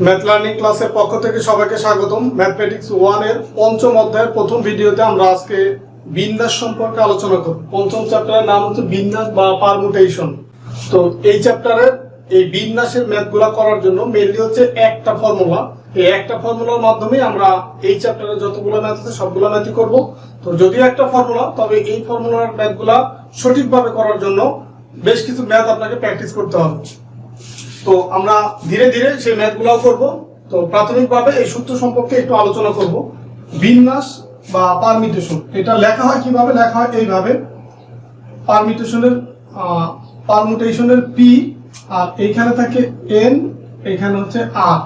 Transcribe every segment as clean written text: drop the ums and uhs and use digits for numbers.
Math learning ক্লাসের পক্ষ থেকে সবাইকে স্বাগতম। ম্যাথমেটিক্স 1 এর পঞ্চম অধ্যায়ের প্রথম ভিডিওতে আমরা আজকে বিন্যাস সম্পর্কে আলোচনা করব। পঞ্চম চ্যাপ্টারের নাম হচ্ছে বিন্যাস বা পারমুটেশন। তো এই চ্যাপ্টারের এই বিন্যাসের ম্যাথগুলো করার জন্য মেইনলি হচ্ছে একটা ফর্মুলা। এই একটা ফর্মুলার মাধ্যমে আমরা এই চ্যাপ্টারে যতগুলো ম্যাথ আছে সবগুলো ম্যাথই করব। তো যদিও একটা ফর্মুলা, তবে এই ফর্মুলার ম্যাথগুলা সঠিকভাবে করার জন্য বেশ কিছু ম্যাথ আপনাকে প্র্যাকটিস করতে হবে। তো আমরা ধীরে ধীরে সেই ম্যাথগুলোও করব। তো প্রাথমিকভাবে এই সূত্র সম্পর্কে একটু আলোচনা করব। বিন্যাস বা পারমিটেশন, এটা লেখা হয় কিভাবে? লেখা হয় এইভাবে, পারমুটেশনের পি আর এইখানে থাকে এন, এইখানে হচ্ছে আর,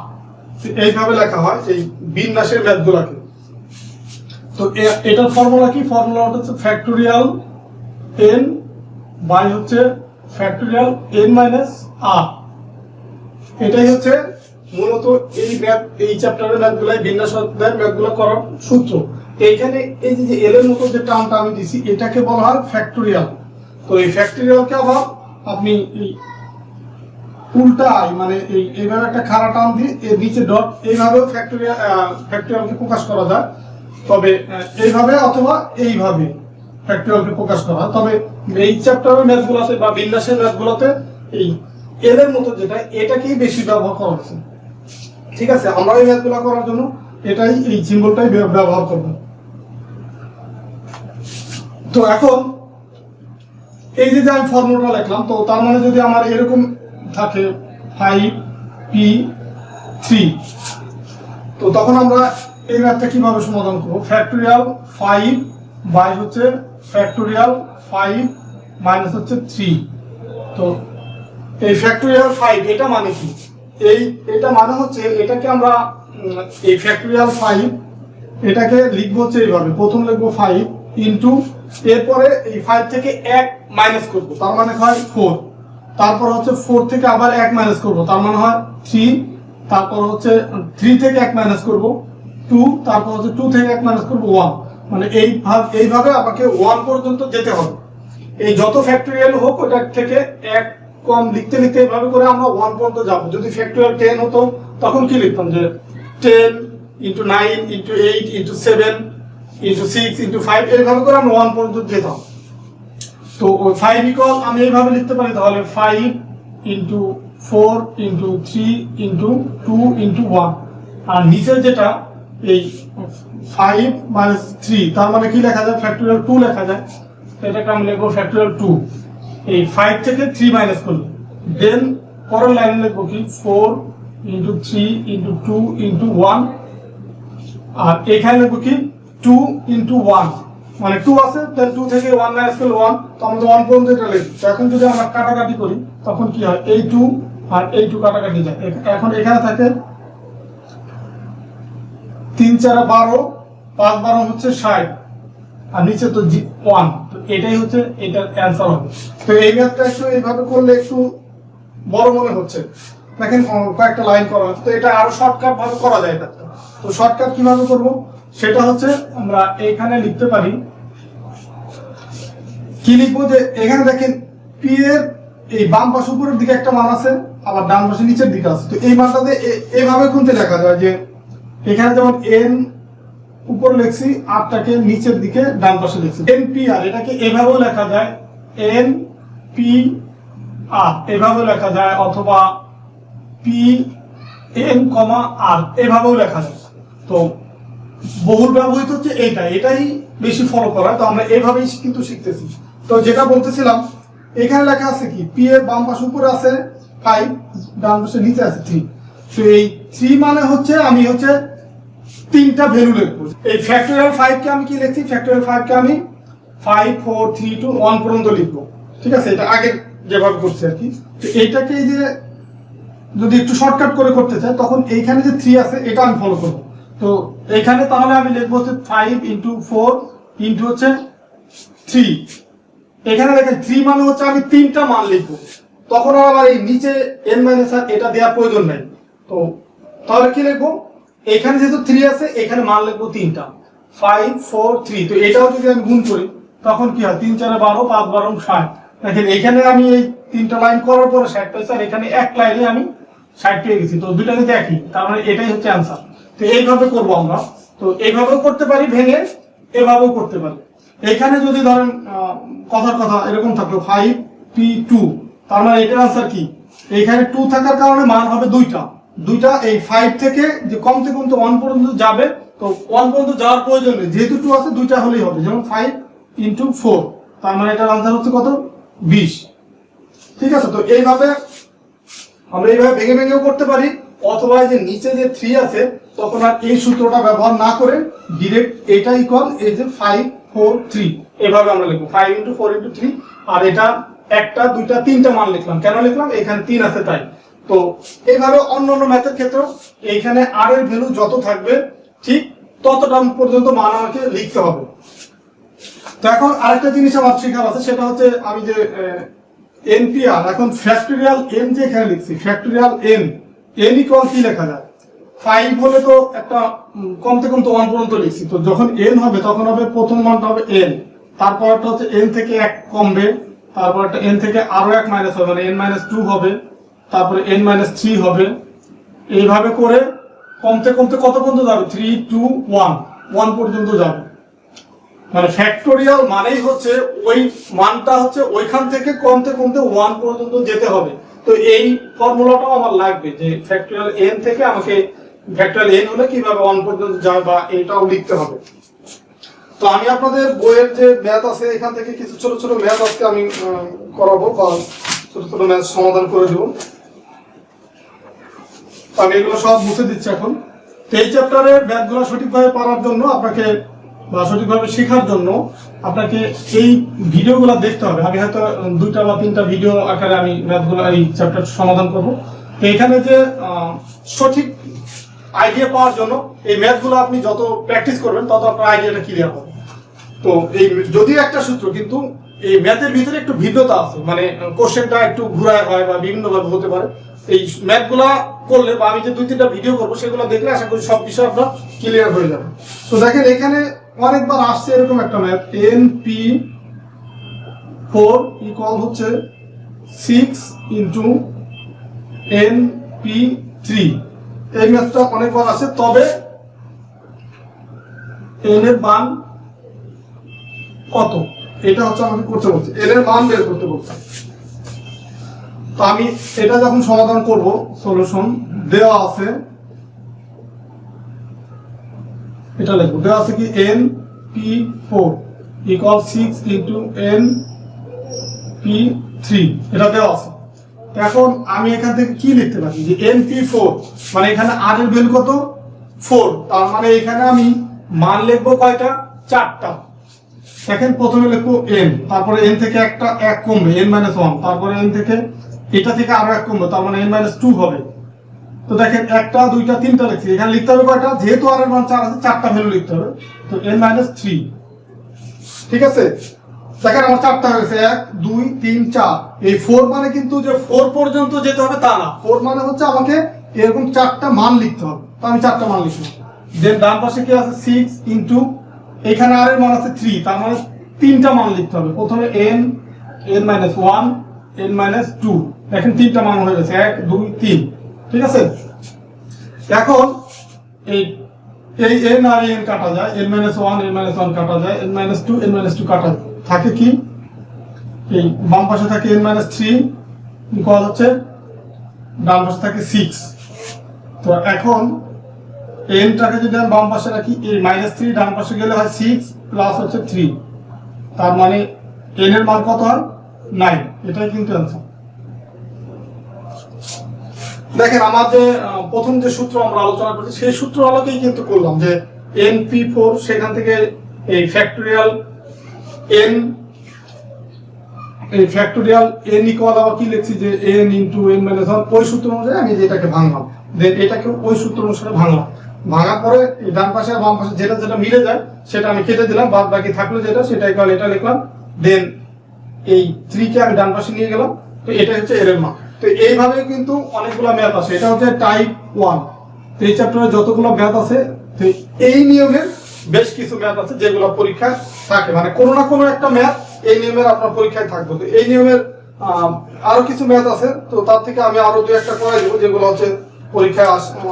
এইভাবে লেখা হয় এই বিন্যাসের ম্যাথগুলোকে। তো এটার ফর্মুলা কি? ফর্মুলা হচ্ছে ফ্যাক্টোরিয়াল এন বাই হচ্ছে ফ্যাক্টোরিয়াল এন মাইনাস আর। এটাই হচ্ছে মূলত এই চ্যাপ্টারের ম্যাথগুলো, বিন্যাস অধ্যায়ের ম্যাথগুলো করার সূত্র। এইখানে এই যে এল এর মতো যে টার্মটা আমি দিছি, এটাকে বলা হয় ফ্যাক্টোরিয়াল। তো এই ফ্যাক্টোরিয়ালকে আবার আপনি উল্টাই, মানে এইভাবে একটা খাড়া টার্ম দিয়ে এর নিচে ডট, এইভাবেও ফ্যাক্টোরিয়ালকে প্রকাশ করা যায়। তবে এইভাবে অথবা এইভাবে ফ্যাক্টোরিয়ালকে প্রকাশ করা হয়। তবে এই চ্যাপ্টারের ম্যাথগুলোতে বা বিন্যাসের ম্যাথগুলোতে এই এল এর মতো যেটা, এটাকেই বেশি ব্যবহার করা হচ্ছে। ঠিক আছে, আমরা এই ম্যাথগুলো করার জন্য এটাই, এই সিম্বলটাই ব্যবহার করব। তো এখন এই যে আমি ফর্মুলা লিখলাম, তো তার মানে যদি আমার এরকম থাকে 5p3, তো তখন আমরা এই ম্যাথটা কিভাবে সমাধান করব? ফ্যাক্টোরিয়াল 5 বাই হচ্ছে ফ্যাক্টোরিয়াল 5 মাইনাস হচ্ছে 3। তো এই ফ্যাক্টোরিয়াল 5 এটা মানে কি? এটা মানে হচ্ছে, এটাকে আমরা এই ফ্যাক্টোরিয়াল 5 এটাকে লিখবো হচ্ছে এইভাবে। প্রথম লিখবো 5 ইন্টু, এরপরে এই 5 থেকে 1 মাইনাস করব, তার মানে হয় 4। তারপর হচ্ছে 4 থেকে আবার 1 মাইনাস করব, তার মানে হয় 3। তারপর হচ্ছে 3 থেকে 1 মাইনাস করব 2, তারপর হচ্ছে 2 থেকে 1 মাইনাস করব 1। মানে এইভাবে আমাকে 1 পর্যন্ত যেতে হবে। এই যত ফ্যাক্টোরিয়াল হোক ওটা থেকে 1 কম লিখতে লিখতে এইভাবে করে আমরা 1 পর্যন্ত যাব। যদি ফ্যাক্টোরিয়াল 10 হতো তখন কি লিখতাম? যে 10 into 9 into 8 into 7 into 6 into 5, এইভাবে করে আমরা 1 পর্যন্ত যেতাম। তো ওই 5 ইকুয়াল আমি এইভাবে লিখতে পারি, তাহলে 5 ইন্টু 4 ইন্টু 3 ইন্টু 2 ইন্টু 1। আর নিচে যেটা এই 5 মাইনাস 3, তার মানে কি লেখা যায়? ফ্যাক্টোরিয়াল 2 লেখা যায়। এটাকে আমি লিখবো ফ্যাক্টোরিয়াল 2। এই 5 থেকে 3 মাইনাস করলে দেন পরের লাইনে লিখবো কি? 4 ইন্টু 3 ইন্টু 2 ইন্টু 1। আর এখানে লিখবো কি? 2 ইন্টু 1, মানে 2 আছে, দেন 2 থেকে 1 মাইনাস করলে 1, তো আমরা 1 পর্যন্ত এটা লিখবো। এখন যদি আমরা কাটাকাটি করি তখন কি হয়? এই 2 আর এই 2 কাটাকাটি যায়। এখন এখানে থাকে 3 4 12, 5 12 হচ্ছে 60, আর নিচে তো 1। তো এটাই হচ্ছে এটার অ্যান্সার হবে। তো এই ম্যাথটা একটু এইভাবে করলে একটু বড় মনে হচ্ছে, দেখেন কয়েকটা লাইন করা হচ্ছে। তো এটা আরো শর্টকাট ভাবে করা যায় এটা। তো শর্টকাট কিভাবে করব? সেটা হচ্ছে আমরা এখানে লিখতে পারি, কি লিখবো? যে এখানে দেখেন পি এর এই বাম পাশে উপরের দিকে একটা মান আছে, আবার ডান পাশে নিচের দিকে আছে। তো এই মানটাতে এইভাবে কোনতে লেখা যায়? যে এখানে যেমন এন উপরে লিখছি, আরটাকে নিচের দিকে ডান পাশে লিখছি। এন পি আর, এটাকে এভাবেও লেখা যায়, এন পি আর এভাবেও লেখা যায়, অথবা পি এন কমা আর এভাবেও লেখা যায়। তো বহুল ব্যবহৃত হচ্ছে এটাই বেশি ফলো করা। তো আমরা এইভাবেই কিন্তু শিখতেছি। তো যেটা বলতেছিলাম, এখানে লেখা আছে কি? পি এর বাম পাশে উপরে আছে 5, ডান পাশে নিচে আছে 3। তো এই 3 মানে হচ্ছে আমি হচ্ছে 3টা ভ্যালু লিখবো। এই ফ্যাক্টোরিয়াল 5 কে আমি কি লিখছি? ফ্যাক্টোরিয়াল 5 কে আমি 5 4 3 2 1 পর্যন্ত লিখবো। ঠিক আছে, এটা আগে যেভাবে করছি আর কি। তো এইটাকে যে যদি একটু শর্টকাট করে করতে চাই, তখন এইখানে যে 3 আছে এটা আমি ফলো করবো। তো এইখানে তাহলে আমি লিখবো হচ্ছে 5 ইন্টু 4 ইন্টু হচ্ছে 3। এখানে দেখেন 3 মানে হচ্ছে আমি 3টা মান লিখবো, তখন আমার এই নিচে n মাইনাস আর এটা দেওয়ার প্রয়োজন নাই। তো তাহলে কি লিখবো? এখানে যেহেতু 3 আছে, এখানে মান লিখবো 3টা, 5 4 3। তো এটাও যদি আমি গুণ করি তখন কি হয়? 3 4 12, 5 12 60। দেখেন এখানে আমি এই 3টা লাইন করার পরে 60 পাইছি, আর এখানে এক লাইনে আমি 60 পেয়ে গেছি, তো দুইটা কিন্তু একই, তার মানে এটাই হচ্ছে অ্যান্সার। তো এইভাবে করবো আমরা, তো এইভাবেও করতে পারি ভেঙে, এভাবেও করতে পারি। এখানে যদি ধরেন কথার কথা এরকম থাকলো 5p2, তার মানে এটার আনসার কি, এইখানে 2 থাকার কারণে মান হবে দুইটা এই 5 থেকে যে কমতে কমতে 1 পর্যন্ত যাবে, তো 1 পর্যন্ত যাওয়ার প্রয়োজন নেই, যেহেতু 2 আছে দুইটা হলেই হবে, যেমন 5 × 4, তার মানে এটার আনসার হচ্ছে কত, 20। ঠিক আছে, তো এইভাবে আমরা এইভাবে ভেঙে ভেঙেও করতে পারি, অথবা যে নিচে যে 3 আছে তখন আর এই সূত্রটা ব্যবহার না করে ডিরেক্ট এটা ইকুয়াল এই যে 5 4 3, এভাবে আমরা লিখবো 5 × 4 × 3, আর এটা একটা দুইটা তিনটা মান লিখলাম, কেন লিখলাম, এখানে 3 আছে তাই। তো এইভাবে অন্যান্য ম্যাথের ক্ষেত্রেও এইখানে আর এর ভ্যালু যত থাকবে ঠিক ততটা পর্যন্ত মান আমাকে লিখতে হবে। তো এখন আরেকটা জিনিস আমার শেখার আছে, সেটা হচ্ছে আমি যে এনপিআর, এখন ফ্যাক্টরিয়াল এন যে এখানে লিখছি, ফ্যাক্টরিয়াল এন ইকুয়াল কি লেখা যায়, 5 হলে তো একটা কমতে কমতে 1 পর্যন্ত লিখছি, তো যখন এন হবে তখন হবে প্রথম মানটা হবে এন, তারপরটা হচ্ছে এন থেকে 1 কমবে, তারপর একটা এন থেকে আরো 1 মাইনাস হবে, মানে n-2 হবে, তারপরে n-3 হবে, এইভাবে করে কমতে কমতে কত পর্যন্ত যাবে, 3 2 1 1 পর্যন্ত যাবে। মানে ফ্যাক্টোরিয়াল মানেই হচ্ছে ওই মানটা হচ্ছে ওইখান থেকে কমতে কমতে 1 পর্যন্ত যেতে হবে। তো এই ফর্মুলাটাও আমার লাগবে, যে ফ্যাক্টোরিয়াল n থেকে আমাকে ফ্যাক্টোরিয়াল n হলে কিভাবে 1 পর্যন্ত যায় বা এটাও লিখতে হবে। তো আমি আপনাদের বইয়ের যে ম্যাথ আছে এখান থেকে কিছু ছোট ছোট ম্যাথ আজকে আমি করাবো, বা ছোট ছোট ম্যাথ সমাধান করে দেবো। আমি এগুলো সব মুছে দিচ্ছি এখন। তো এই চ্যাপ্টারের ম্যাথগুলো সঠিকভাবে পারার জন্য আপনাকে, বা সঠিকভাবে শেখার জন্য আপনাকে এই ভিডিওগুলো দেখতে হবে। আমি হয়তো 2টা বা 3টা ভিডিও আকারে আমি ম্যাথগুলো এই চ্যাপ্টার সমাধান করব। তো এখানে যে সঠিক আইডিয়া পাওয়ার জন্য এই ম্যাথগুলো আপনি যত প্র্যাকটিস করবেন তত আপনার আইডিয়াটা ক্লিয়ার হবে। তো এই যদিও একটা সূত্র, কিন্তু এই ম্যাথের ভিতরে একটু ভিন্নতা আছে, মানে কোশ্চেনটা একটু ঘুরায় হয় বা বিভিন্নভাবে হতে পারে। এই ম্যাথগুলা করলে বা আমি যে 2-3টা ভিডিও করবো সেগুলো দেখলে আশা করি সব বিষয় আপনার ক্লিয়ার হয়ে যাবে। তো দেখেন এখানে অনেকবার আসছে এরকম একটা ম্যাথ, np4 ইকুয়াল হচ্ছে 6 × np3, এই ম্যাথটা অনেকবার আছে, তবে n এর মান কত এটা হচ্ছে আমাকে করতে বলছে, n এর মান বের করতে বলছে। তো আমি এটা যখন সমাধান করব, সলিউশন দেওয়া আছে, এটা লিখব, দেওয়া আছে কি np4 ইকুয়াল 6 × np3, এটা দেওয়া আছে। এখন আমি এখান থেকে কি লিখতে পারি, যে np4 মানে এখানে r এর ভ্যালু কত, 4, তার মানে এখানে আমি মান লিখবো কয়টা, 4টা। দেখেন প্রথমে লিখবো n, তারপরে n থেকে একটা 1 কমবে, n-1, তারপরে n থেকে এটা থেকে আরো 1 কমবে, তার মানে n-2 হবে। তো দেখেন 1টা 2টা 3টা লিখছি, এখানে লিখতে হবে কয়টা, যেহেতু r এর মান 4 আছে 4টা ভ্যালু লিখতে হবে, তো n-3। ঠিক আছে, দেখেন আমার 4টা হয়ে গেছে, 1 2 3 4। এই 4 মানে কিন্তু যে 4 পর্যন্ত যেতে হবে তা না, 4 মানে হচ্ছে আমাকে এরকম 4টা মান লিখতে হবে। তো আমি 4টা মান লিখলাম। দেন ডান পাশে কি আছে, 6 × এখানে r এর মান আছে 3, তার মানে 3টা মান লিখতে হবে। প্রথমে n-1 n-2, দেখেন 3টা মান হয়ে গেছে, 1 2 3। ঠিক আছে, এখন এই n আর n কাটা যায়, n-1 n-1 কাটা যায়, n-2 n-2 কাটা থাকে কি, এই বাম পাশে থাকে n-3 ইকুয়াল হচ্ছে ডান পাশে থাকে 6। তো এখন n-টাকে যদি আমি বাম পাশে রাখি, এই -3 ডান পাশে গেলে হয় 6 প্লাস হচ্ছে 3, তার মানে n এর মান কত হয়, 9। এটাই কিন্তু অ্যান্সার। দেখেন আমাদের প্রথম যে সূত্র আমরা আলোচনা করছি সেই সূত্র আলোকেই কিন্তু করলাম, যে np4 সেখান থেকে এই ফ্যাক্টোরিয়াল n ইকুয়াল আবার কি লিখছি, যে n × n-1, ওই সূত্র অনুযায়ী আমি যেটাকে ভাঙলাম, দেন এটাকে ওই সূত্র অনুসারে ভাঙলাম, ভাঙার পরে ডান পাশে আর বাম পাশে যেটা যেটা মিলে যায় সেটা আমি কেটে দিলাম, বাদ বাকি থাকলো যেটা সেটা ইকুয়াল এটা লিখলাম, দেন এই 3 কে আমি ডান পাশে নিয়ে গেলাম। তো এটা হচ্ছে এর মান। তো এইভাবে কিন্তু অনেকগুলো ম্যাথ আছে, এটা হচ্ছে টাইপ 1। তো এই চ্যাপ্টারে যতগুলো ম্যাথ আছে, তো এই নিয়মের বেশ কিছু ম্যাথ আছে যেগুলো পরীক্ষায় থাকে, মানে কোনো না কোনো একটা ম্যাথ এই নিয়মের আপনার পরীক্ষায় থাকবে। তো এই নিয়মের আরো কিছু ম্যাথ আছে, তো তার থেকে আমি আরো দুই একটা করাই দেবো যেগুলো হচ্ছে পরীক্ষায়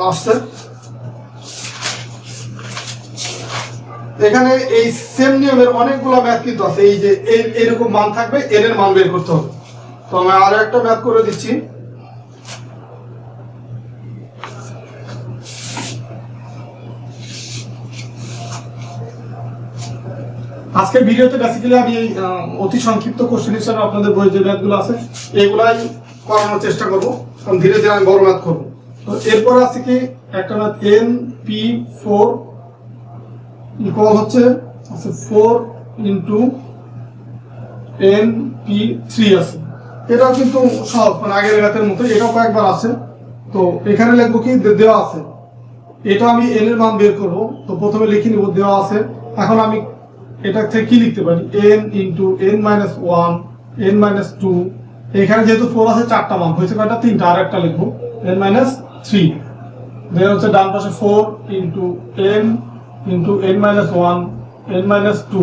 আসছে। এখানে এই সেম নিয়মের অনেকগুলো ম্যাথ কিন্তু আছে, এই যে এরকম মান থাকবে, এর মান বের করতে হবে। তো আমি আরো একটা ম্যাথ করে দিচ্ছি। আজকের ভিডিওতে বেসিক্যালি আমি অতি সংক্ষিপ্ত কোশ্চেন হিসেবে আপনাদের বই যে ম্যাথগুলো আছে এইগুলাই করানোর চেষ্টা করব, কারণ ধীরে ধীরে আমি বড় ম্যাথ করবো। তো এরপর আছে কি একটা ম্যাথ NP4 ইকুয়াল হচ্ছে 4 ইন্টু NP3 আছে। এটাও কিন্তু সহজ, মানে আগের ম্যাথের মতো, এটাও কয়েকবার আছে। তো এখানে লিখবো কি, দেওয়া আছে, এটা আমি n এর মান বের করব। তো প্রথমে লিখে নিব দেওয়া আছে। এখন আমি এটা থেকে কি লিখতে পারি, n ইন্টু n-1 n-2। এখানে যেহেতু 4 আছে, 4টা মান হয়েছে, কয়টা, 3টা, আর একটা লিখবো n-3। দেন হচ্ছে ডান পাশে 4 into n into n-1 n-2।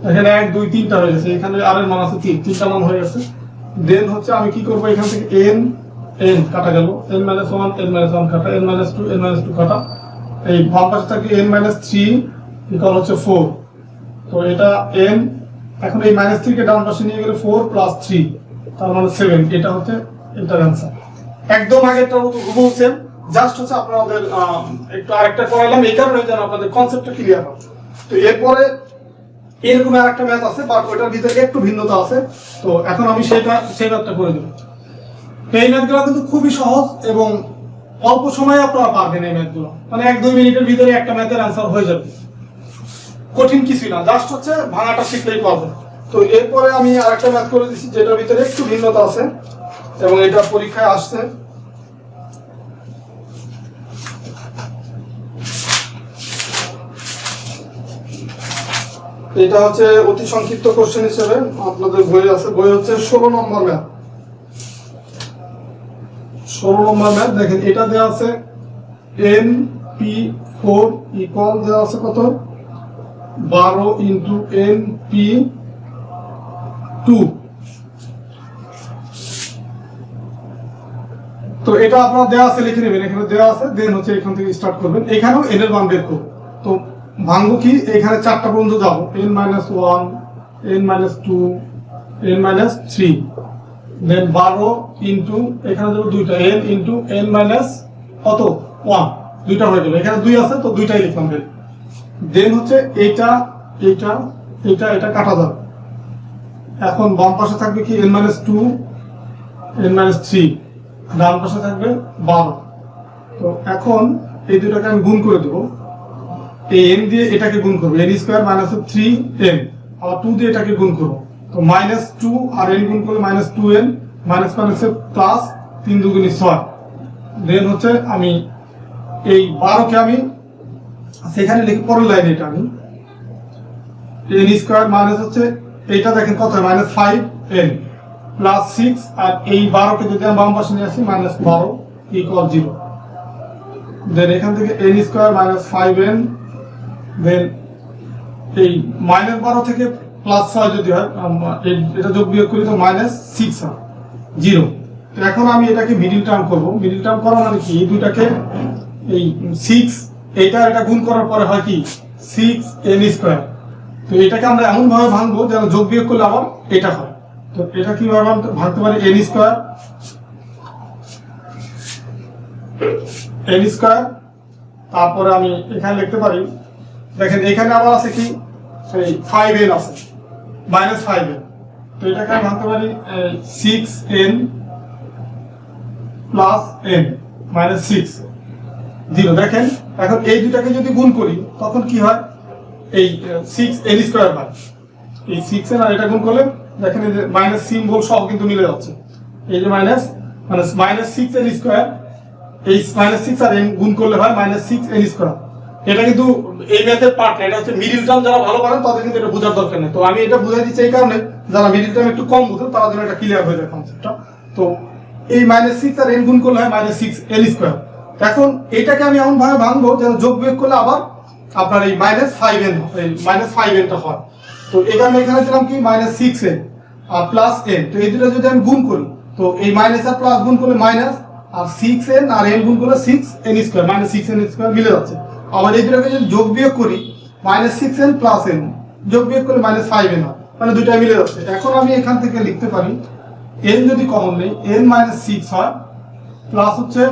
এখানে 1 2 3টা হয়ে গেছে, এখানে আর এর মান আছে 3টা মান হয়ে গেছে। দেন হচ্ছে আমি কি করবো, এখান থেকে n কাটা গেল, n-1 n-1 কাটা, n-2 n-2 কাটা, এই বাম পাশে থাকে n-3 ইকুয়াল হচ্ছে 4। তো এটা n, এখন এই -3 কে ডান পাশে নিয়ে গেলে 4 + 3 তার মানে 7। এটা হচ্ছে এটার অ্যান্সার। একদম আগেরটার মতো হুবহু সেম, জাস্ট হচ্ছে আপনাদের একটু আরেকটা করাইলাম এই কারণে যেন আপনাদের কনসেপ্টটা ক্লিয়ার হয়। তো এরপরে এরকম আরেকটা ম্যাথ আছে, বাট ওটার ভিতরে একটু ভিন্নতা আছে। তো এখন আমি সেই ম্যাথটা করে দেব। এই ম্যাথগুলো কিন্তু খুবই সহজ এবং অল্প সময়ে আপনারা পারবেন এই ম্যাথগুলো, মানে 1-2 মিনিটের ভিতরে একটা ম্যাথের অ্যান্সার হয়ে যাবে। কঠিন কিছুই না, জাস্ট হচ্ছে ভাঙাটা শিখলেই পারবেন। তো এরপরে আমি আরেকটা ম্যাথ করে দিচ্ছি যেটার ভিতরে একটু ভিন্নতা আছে এবং এটা পরীক্ষায় আসছে। এটা হচ্ছে অতি সংক্ষিপ্ত কোশ্চেন হিসেবে আপনাদের বই আছে, বই হচ্ছে 16 নম্বর ম্যাথ। 16 নম্বর ম্যাথ দেখেন, এটা দেওয়া আছে NP4 ইকুয়াল দেওয়া আছে কত, 12 ইন্টু NP2। তো এটা আপনার দেওয়া আছে, লিখে নেবেন, এখানে দেওয়া আছে। দেন হচ্ছে এখান থেকে স্টার্ট করবেন, এখানেও n এর মান বের করব। তো ভাঙবো কি, এখানে 4টা পর্যন্ত যাবো, n-1 n-2 n-3। দেন 12 ইন্টু এখানে যাবো 2টা, n ইন্টু n-কত 1, 2টা হয়ে গেল। এখানে 2 আছে, তো 2টাই লিখলাম। দেন হচ্ছে এটা এটা এটা এটা কাটা যাবে। এখন বাম পাশে থাকবে কি n-2 n-3, ডান পাশে থাকবে 12। তো এখন এই দুটাকে আমি গুণ করে দেবো, এই n দিয়ে এটাকে গুণ করবো, n² - 3n, আবার 2 দিয়ে এটাকে গুণ করবো। তো -2 আর n গুণ করলে -2n, হচ্ছে প্লাস 3 × 2 = 6। দেন হচ্ছে আমি এই 12কে আমি সেখানে লিখে পরের লাইনে এটা আমি n² মাইনাস হচ্ছে এইটা দেখেন কত হয়, -5n প্লাস 6, আর এই 12কে যদি আমি বাম পাশে নিয়ে আসি -12 = 0। দেন এখান থেকে n² - 5n, দেন এই -12 থেকে +6 যদি হয়, এটা যোগ বিয়োগ করি তো -6 হয়, 0। তো এখন আমি এটাকে মিডল টার্ম করব। মিডল টার্ম করা মানে কি, এই দুটাকে এই 6 এটা গুণ করার পরে হয় কি 6n²। তো এটাকে আমরা এমন ভাবে ভাঙবো যেন যোগ বিয়োগ করলে আবার এটা হয়। তো এটা কিভাবে ভাঙতে পারি, n², তারপরে আমি এখানে লিখতে পারি, দেখেন এখানে আবার আছে কি এই 5n আছে, -5n। তো এটাকে আমি ভাঙতে পারি 6n + n -6, 0। দেখেন এখন এই দুটাকে যদি গুণ করি তখন কি হয়, এই 6n² হয়। এই 6n আর এটা গুণ করলে দেখেন এই যে মাইনাস সিম্বল সহ কিন্তু মিলে যাচ্ছে, এই যে -6n², এই -6 আর n গুণ করলে হয় -6n²। এটা কিন্তু এই ম্যাথের পার্ট না, এটা হচ্ছে মিডল টার্ম। যারা ভালো পারেন তাদের কিন্তু এটা বোঝার দরকার নেই। তো আমি এটা বুঝাই দিচ্ছি এই কারণে, যারা মিডল টার্ম একটু কম বুঝেন তারা যেন এটা ক্লিয়ার হয়ে যায় কনসেপ্টটা। তো এই -6 আর n গুণ করলে হয় -6n²। এখন এটাকে আমি এমন ভাবে ভাঙবো যেন যোগ বিয়োগ করলে আবার আপনার এই -5n, এই -5nটা হয়। তো এখানে দিলাম কি -6n, আর প্লাস এন, তো এই দুটো যদি আমি গুণ করি তো এই মাইনাস আর প্লাস গুণ করলে মাইনাস, আর 6n আর n গুণ করলে 6n square, minus 6n square মিলে যাচ্ছে। আবার এই দুটোকে যদি যোগ বিয়োগ করি মাইনাস 6n প্লাস n, যোগ বিয়োগ করলে মাইনাস 5n হয়, মানে দুটাই মিলে যাচ্ছে। এখন আমি এখান থেকে লিখতে পারি n যদি কমন নেই n মাইনাস 6 হয়, প্লাস হচ্ছে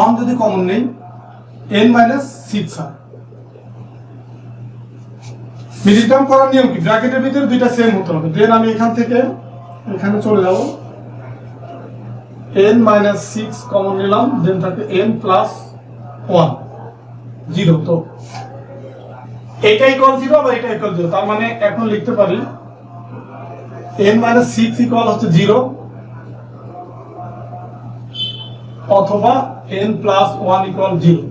1 যদি কমন নেই n মাইনাস 6 হয়। মিডিল টার্ম করার নিয়ম কি, ব্র্যাকেটের ভিতরে দুইটা সেম হতে হবে। দেন আমি এখান থেকে এখানে চলে যাব, n মাইনাস 6 কমন নিলাম, দেন থাকে n প্লাস 1 0। তো এটা ইকুয়াল 0 আবার এটা ইকুয়াল 0, তার মানে এখন লিখতে পারি n মাইনাস 6 ইকুয়াল হচ্ছে 0 অথবা n প্লাস 1 ইকুয়াল 0,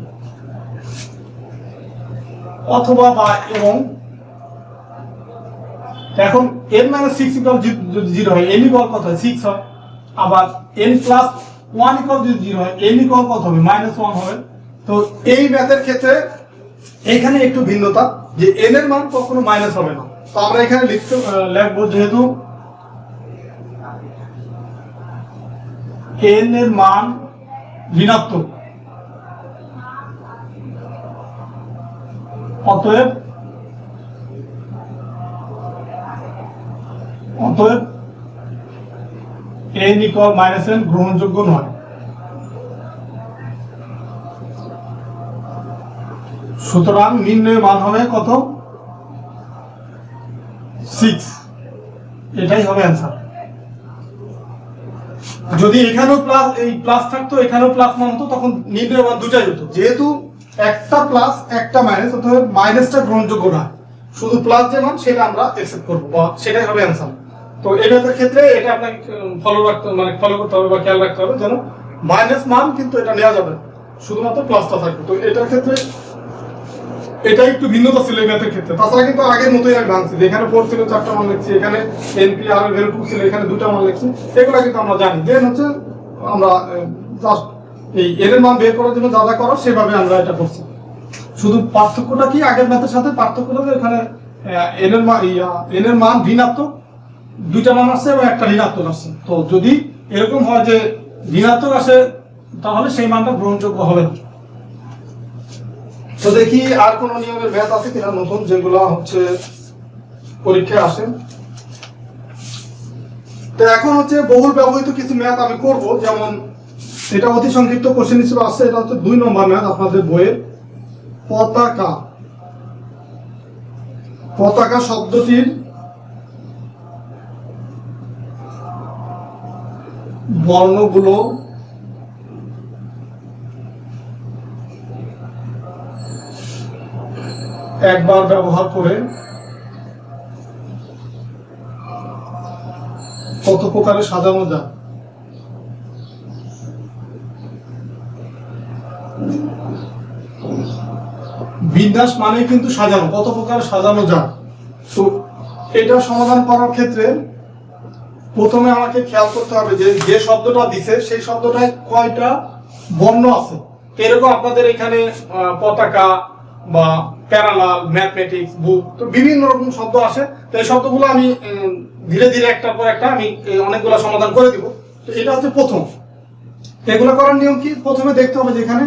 অথবা বা এবং এখন n মাইনাস 6 ইকুয়াল যদি 0 হয় n ইকুয়াল কত হয় 6 হয়, আবার n প্লাস 1 ইকুয়াল যদি 0 হয় n ইকুয়াল কত হবে মাইনাস 1 হবে। তো এই ম্যাথের ক্ষেত্রে এখানে একটু ভিন্নতা যে n এর মান কখনো মাইনাস হবে না। তো আমরা এখানে লিখবো যেহেতু n এর মান ঋণাত্মক, অতএব n ইকুয়াল মাইনাস n গ্রহণযোগ্য নয়। সুতরাং নির্ণয় মান হবে কত 6, এটাই হবে অ্যান্সার। যদি এখানেও প্লাস এই প্লাস থাকতো এখানেও প্লাস মান হতো তখন নির্ণয় মান দুটাই হতো, যেহেতু একটা প্লাস একটা মাইনাস, অথবা মাইনাসটা গ্রহণযোগ্য না, শুধু প্লাস যে মান সেটা আমরা অ্যাকসেপ্ট করবো, বা সেটাই হবে অ্যান্সার। তো এই ম্যাথের ক্ষেত্রে এটা আপনাকে ফলো করতে হবে বা খেয়াল রাখতে হবে যেন মাইনাস মান কিন্তু এটা নেওয়া যাবে, শুধুমাত্র প্লাসটা থাকবে। তো এটার ক্ষেত্রে এটা একটু ভিন্নতা ছিল এই ম্যাথের ক্ষেত্রে। তাছাড়া কিন্তু আগের মতোই আমি ভাঙছি, এখানে 4 ছিল 4টা মান লিখছি, এখানে এনপি আর ভ্যালু 2 ছিল এখানে 2টা মান লিখছি, এগুলো কিন্তু আমরা জানি। দেন হচ্ছে আমরা জাস্ট এই এর মান বের করার জন্য যা যা করো সেভাবে আমরা এটা করছি। শুধু পার্থক্যটা কি আগের ম্যাথের সাথে, পার্থক্যটা যে এখানে এন এর মান ঋণাত্মক, দুইটা মান আসছে এবং একটা ঋণাত্মক আসছে। তো যদি এরকম হয় যে ঋণাত্মক আসে তাহলে সেই মানটা গ্রহণযোগ্য হবে না। তো দেখি আর কোন নিয়মের ম্যাথ আছে কিনা নতুন, যেগুলো হচ্ছে পরীক্ষায় আসে। তো এখন হচ্ছে বহুল ব্যবহৃত কিছু ম্যাথ আমি করব, যেমন এটা অতি সংক্ষিপ্ত কোশ্চেন হিসেবে আসছে, এটা হচ্ছে 2 নম্বর ম্যাথ আপনাদের বইয়ে। পতাকা শব্দটির বর্ণগুলো একবার ব্যবহার করে কত প্রকারে সাজানো যায়। বিন্যাস মানে কিন্তু সাজানো, কত প্রকারে সাজানো যায়। তো এটা সমাধান করার ক্ষেত্রে প্রথমে আমাকে খেয়াল করতে হবে যে যে শব্দটা দিছে সেই শব্দটায় কয়টা বর্ণ আছে। এরকম আপনাদের এখানে পতাকা বা প্যারালাল, ম্যাথমেটিক্স, বুক, তো বিভিন্ন রকম শব্দ আসে। তো এই শব্দগুলো আমি ধীরে ধীরে একটার পর একটা আমি অনেকগুলো সমাধান করে দিব। তো এটা হচ্ছে প্রথম। এগুলো করার নিয়ম কি, প্রথমে দেখতে হবে যে এখানে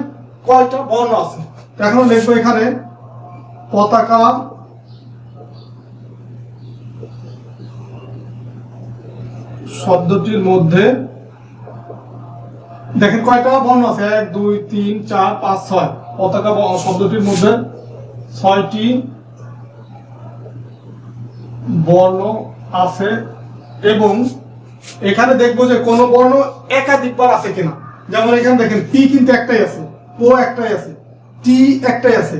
কয়টা বর্ণ আছে। তো এখন লিখবো এখানে পতাকা শব্দটির মধ্যে দেখেন কয়টা বর্ণ আছে, 1 2 3 4 5 6। পতাকা শব্দটির মধ্যে 6টি বর্ণ আছে এবং এখানে দেখবো যে কোন বর্ণ একাধিকবার আছে কিনা। যেমন এখানে দেখেন পি কিন্তু একটাই আছে, ও একটাই আছে, টি একটাই আছে,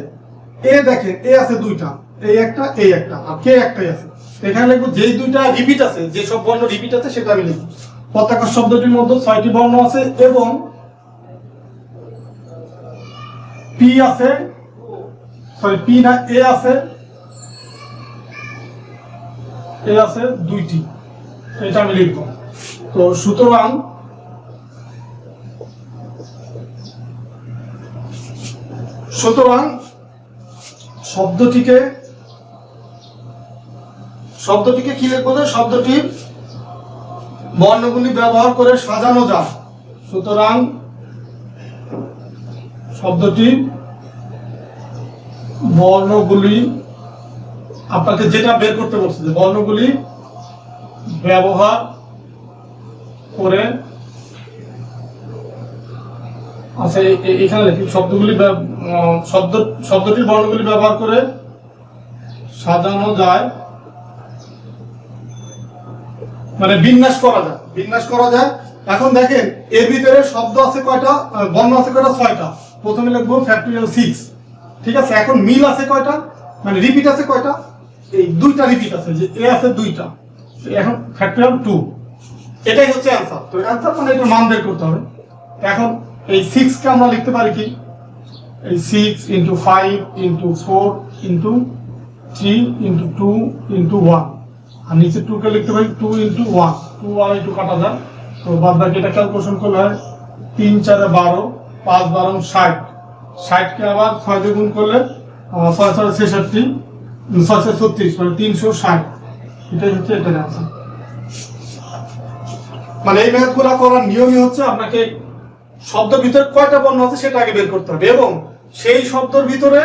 এ দেখেন এ আছে 2টা, এই একটা এই একটা, আর কে একটাই আছে। এখানে লিখবো যেই 2টা রিপিট আছে, যে সব বর্ণ রিপিট আছে সেটা আমি লিখবো। পতাকা শব্দটির মধ্যে 6টি বর্ণ আছে এবং পি আছে, সরি পি না এ আছে, এ আছে 2টি, এটা আমি লিখবো। তো সুতরাং শব্দটিকে কি লিখবো, শব্দটির বর্ণগুলি ব্যবহার করে সাজানো যায়। সুতরাং শব্দটি বর্ণগুলি, আপনাকে যেটা বের করতে বলছে যে বর্ণগুলি ব্যবহার করে, আচ্ছা এখানে লিখি শব্দটির বর্ণগুলি ব্যবহার করে সাজানো যায়, মানে বিন্যাস করা যায়। এখন দেখেন এর ভিতরে শব্দ আছে কয়টা, বর্ণ আছে কয়টা, 6টা। প্রথমে লিখবো ফ্যাক্টরিয়াল 6, ঠিক আছে। এখন মিল আছে কয়টা, মানে রিপিট আছে কয়টা, এই 2টা রিপিট আছে, যে এ আছে 2টা, এখন ফ্যাক্টরিয়াল 2। এটাই হচ্ছে অ্যান্সার। তো অ্যান্সার মানে এটার মান বের করতে হবে। এখন এই 6 কে আমরা লিখতে পারি কি, এই 6 × 5 × 4 × 3 × 2 × 1, আর নিচে 2 কে লিখতে পারি 2 × 1, 2 আর 2 কাটা যায়। তো বাদ বাকি এটা ক্যালকুলেশন করলে হয় 3 × 4 = 12, 5 × 12 = 60, 60 কে আবার 6 দিয়ে গুণ করলে 6 × 4 = 66, 6 × 36 মানে 360। এটাই হচ্ছে এটার অ্যান্সার। মানে এই ম্যাথগুলো করার নিয়মই হচ্ছে আপনাকে শব্দের ভিতরে কয়টা বর্ণ আছে সেটা আগে বের করতে হবে, এবং সেই শব্দের ভিতরে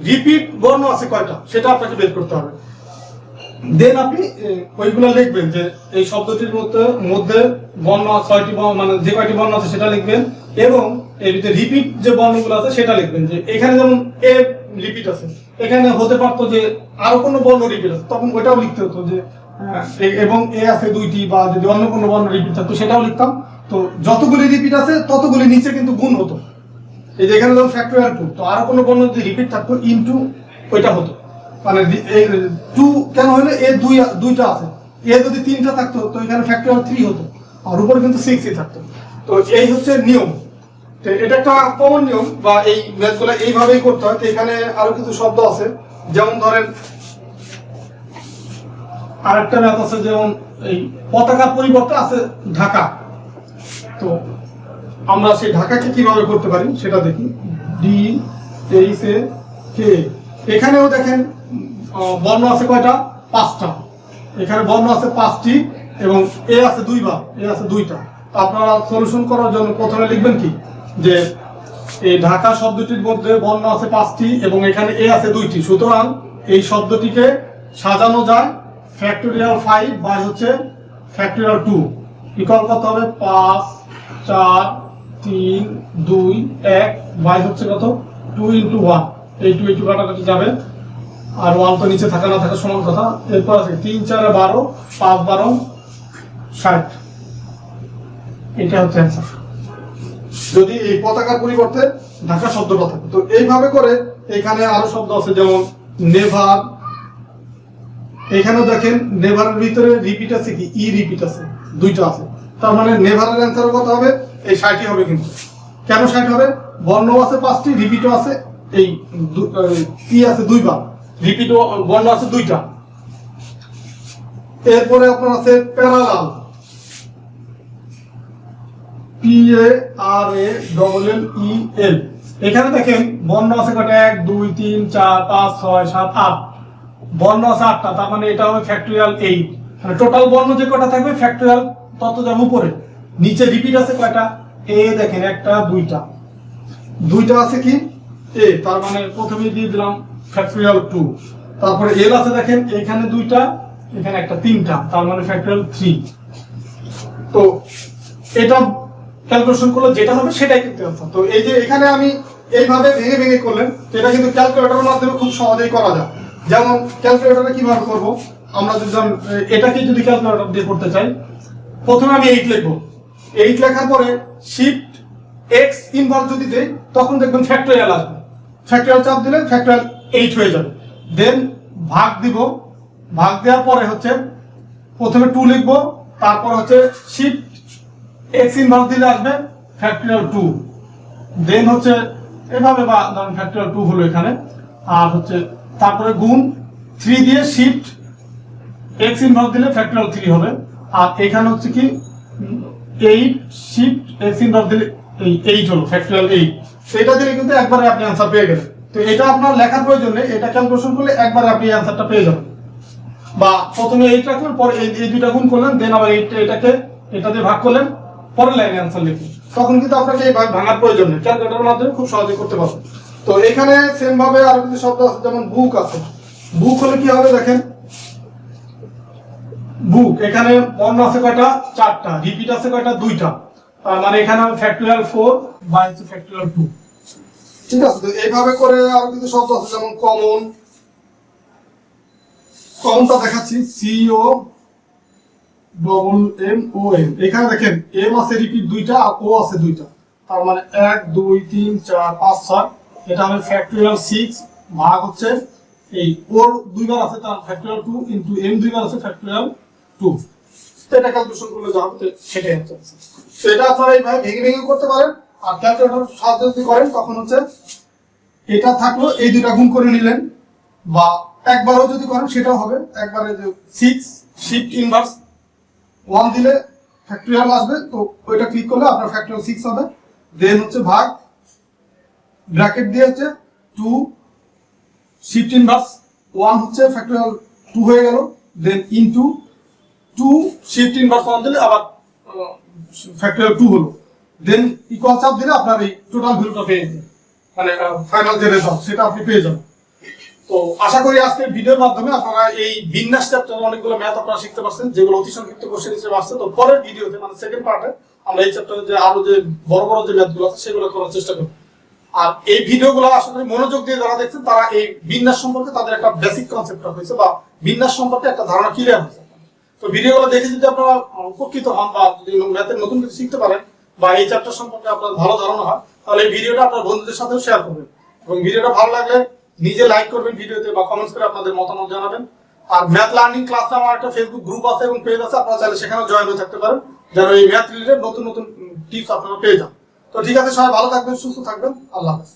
রিপিট বর্ণ আছে কয়টা সেটা আপনাকে বের করতে হবে। দেন আপনি ওইগুলো লিখবেন যে এই শব্দটির মধ্যে বর্ণ 6টি, মানে যে কয়টি বর্ণ আছে সেটা লিখবেন, এবং এর ভিতরে রিপিট যে বর্ণগুলো আছে সেটা লিখবেন। যে এখানে যেমন এ রিপিট আছে, এখানে হতে পারতো যে আরো কোনো বর্ণ রিপিট আছে, তখন ওইটাও লিখতে হতো যে এবং এ আছে 2টি, বা যদি অন্য কোনো বর্ণ রিপিট থাকতো সেটাও লিখতাম। তো যতগুলি রিপিট আছে ততগুলি নিচে কিন্তু গুণ হতো। এই যে এখানে যেমন ফ্যাক্টরিয়াল 2, তো আরো কোনো বর্ণ যদি রিপিট থাকতো ইনটু ওইটা হতো, মানে 2 কেন হলো, এ 2টা আছে, এ যদি 3টা থাকতো তো এখানে ফ্যাক্টরিয়াল 3 হতো, আর উপরে কিন্তু 6ই থাকতো। তো এই হচ্ছে নিয়ম। তো এটা একটা কমন নিয়ম, বা এই ম্যাথগুলো এইভাবেই করতে হয়। তো এখানে আরো কিছু শব্দ আছে, যেমন ধরেন আরেকটা ম্যাথ আছে, যেমন এই পতাকার পরিবর্তে আছে ঢাকা। তো আমরা সেই ঢাকাকে কিভাবে করতে পারি সেটা দেখি। DHAK, এখানেও দেখেন বর্ণ আছে কয়টা, 5টা। এখানে বর্ণ আছে 5টি, এবং এ আছে 2বার, এ আছে 2টা। তো আপনারা সলিউশন করার জন্য প্রথমে লিখবেন কি, যে এই ঢাকা শব্দটির মধ্যে বর্ণ আছে 5টি এবং এখানে এ আছে 2টি। সুতরাং এই শব্দটিকে সাজানো যায় ফ্যাক্টরিয়াল 5 বাই হচ্ছে ফ্যাক্টরিয়াল 2, ইকুয়াল কত হবে, 5 4 3 2 1 বাই হচ্ছে কত, 2 × 1। এই 2 এই 2 কাটাকাটি যাবে, আর 1 তো নিচে থাকা না থাকা সমান কথা। এরপর আছে 3 × 4 = 12, 5 × 12 = 60। এটা হচ্ছে অ্যান্সার, যদি এই পতাকার পরিবর্তে ঢাকা শব্দটা থাকে। তো এইভাবে করে এখানে আরো শব্দ আছে, যেমন নেভার। এখানেও দেখেন নেভারের ভিতরে রিপিট আছে কি, ই রিপিট আছে, 2টা আছে। তার মানে নেভারের অ্যান্সার কত হবে, এই 60ই হবে। কিন্তু কেন 60 হবে, বর্ণ আছে 5টি, রিপিটও আছে, এই ই আছে 2বার, রিপিটও বর্ণ আছে 2টা। এরপরে আপনার আছে প্যারালাল, PARALLEL। এখানে দেখেন বর্ণ আছে কয়টা, 1 2 3 4 5 6 7 8, বর্ণ আছে 8টা। তার মানে এটা হবে ফ্যাক্টরিয়াল 8। মানে টোটাল বর্ণ যে কয়টা থাকবে ফ্যাক্টরিয়াল তত যাবে উপরে। নিচে রিপিট আছে কয়টা, এ দেখেন 1টা 2টা আছে কি এ, তার মানে প্রথমে দিয়ে দিলাম ফ্যাক্টরিয়াল 2। তারপরে এল আছে দেখেন এখানে 2টা, এখানে একটা 3টা, তার মানে ফ্যাক্টরিয়াল 3। তো এটা ক্যালকুলেশন করলে যেটা হবে সেটাই কিন্তু অ্যান্সার। তো এই যে এখানে আমি এইভাবে ভেঙে ভেঙে করলেন, এটা কিন্তু ক্যালকুলেটরের মাধ্যমে খুব সহজেই করা যায়। যেমন ক্যালকুলেটরে কিভাবে করব, আমরা যদি এটাকে যদি ক্যালকুলেটর দিয়ে করতে চাই, প্রথমে আমি 8 লিখবো। 8 লেখার পরে শিফট এক্স ইনভার্স যদি দেই, তখন দেখবেন ফ্যাক্টরিয়াল আসবে। ফ্যাক্টরিয়াল চাপ দিলে ফ্যাক্টরিয়াল 8 হয়ে যাবে। দেন ভাগ দিব, ভাগ দেওয়ার পরে হচ্ছে প্রথমে 2 লিখবো, তারপর হচ্ছে শিফট এক্স ইনভার্স দিলে আসবে ফ্যাক্টরিয়াল 2। দেন হচ্ছে এভাবে, বা ধরুন ফ্যাক্টরিয়াল 2 হলো এখানে, আর হচ্ছে তারপরে গুণ 3 দিয়ে শিফট এক্স ইনভার্স দিলে ফ্যাক্টরিয়াল 3 হবে। আর এখানে হচ্ছে কি 8 শিফট এক্স ইনভার্স দিলে এই 8 হলো ফ্যাক্টরিয়াল 8। সেটা দিলে কিন্তু একবারে আপনি অ্যান্সার পেয়ে গেলেন। তো এটা আপনার লেখার প্রয়োজন নেই, এটা ক্যালকুলেশন করলে একবারে আপনি অ্যান্সারটা পেয়ে যাবেন। বা প্রথমে 8 রাখলেন, পরে এই 2টা গুণ করলেন, দেন আবার এটাকে এটা দিয়ে ভাগ করলেন, পরের লাইনে অ্যান্সার লিখুন। তখন কিন্তু আপনাকে এই ভাঙার প্রয়োজন নেই, ক্যালকুলেটরের মাধ্যমে খুব সহজে করতে পারবেন। তো এখানে সেম ভাবে আরো কিছু শব্দ আছে, যেমন বুক আছে। বুক হলে কি হবে দেখেন, বুক এখানে বর্ণ আছে কয়টা, 4টা, রিপিট আছে কয়টা, 2টা, তার মানে এখানে ফ্যাক্টরিয়াল 4 বাই ফ্যাক্টরিয়াল 2। ঠিক আছে, তো এইভাবে করে আরো কিছু শব্দ আছে, যেমন কমন। কমনটা দেখাচ্ছি, C O double M O M. এখানে দেখেন এম আছে রিপিট 2টা আর ও আছে 2টা, তার মানে 1 2 3 4 5 6। এটা হবে ফ্যাক্টরিয়াল 6 ভাগ হচ্ছে এই ওর 2বার আছে, তার ফ্যাক্টরিয়াল 2 ইনটু এম 2বার আছে ফ্যাক্টরিয়াল 2। তো এটা ক্যালকুলেশন করলে যা হবে সেটাই অ্যান্সার। তো এটা আপনারা এইভাবে ভেঙে ভেঙে করতে পারেন, আর ক্যালকুলেটর সাহায্যে যদি করেন তখন হচ্ছে এটা থাকলো, এই 2টা গুণ করে নিলেন, বা একবারও যদি করেন সেটাও হবে। একবারে যে 6 শিফট ইনভার্স 1 দিলে ফ্যাক্টরিয়াল আসবে, তো ওইটা ক্লিক করলে আপনার ফ্যাক্টরিয়াল 6 হবে। দেন হচ্ছে ভাগ, ব্র্যাকেট দিয়ে হচ্ছে 2 শিফট ইনভার্স 1 হচ্ছে ফ্যাক্টরিয়াল 2 হয়ে গেল। দেন ইনটু 2 শিফট ইনভার্স 1 দিলে আবার ফ্যাক্টরিয়াল 2 হলো। দেন ইকুয়াল চাপ দিলে আপনার এই টোটাল ভ্যালুটা পেয়ে যাবেন, মানে ফাইনাল যে রেজাল্ট সেটা আপনি পেয়ে যাবেন। তো আশা করি আজকের ভিডিওর মাধ্যমে আপনারা এই বিন্যাস চ্যাপ্টারে অনেকগুলো ম্যাথ আপনারা শিখতে পারছেন, যেগুলো অতি সংক্ষিপ্ত কোশ্চেন হিসেবে আসছে। তো পরের ভিডিওতে মানে সেকেন্ড পার্টে আমরা এই চ্যাপ্টারে যে আরো যে বড় বড় যে ম্যাথগুলো আছে সেগুলো করার চেষ্টা করব। আর এই ভিডিওগুলো আশা করি মনোযোগ দিয়ে যারা দেখছেন তারা এই বিন্যাস সম্পর্কে তাদের একটা বেসিক কনসেপ্ট হয়েছে, বা বিন্যাস সম্পর্কে একটা ধারণা ক্লিয়ার হয়েছে। তো ভিডিওগুলো দেখে যদি আপনারা উপকৃত হন বা যদি ম্যাথের নতুন কিছু শিখতে পারেন বা এই চ্যাপ্টার সম্পর্কে আপনার ভালো ধারণা হয়, তাহলে এই ভিডিওটা আপনার বন্ধুদের সাথেও শেয়ার করবেন, এবং ভিডিওটা ভালো লাগলে নিজে লাইক করবেন ভিডিওতে, বা কমেন্টস করে আপনাদের মতামত জানাবেন। আর ম্যাথ লার্নিং ক্লাস আমার একটা ফেসবুক গ্রুপ আছে এবং পেজ আছে, আপনারা চাইলে সেখানেও জয়েন হয়ে থাকতে পারেন, যেন এই ম্যাথ রিলেটেড নতুন নতুন টিপস আপনারা পেয়ে যান। তো ঠিক আছে, সবাই ভালো থাকবেন, সুস্থ থাকবেন, আল্লাহ হাফেজ।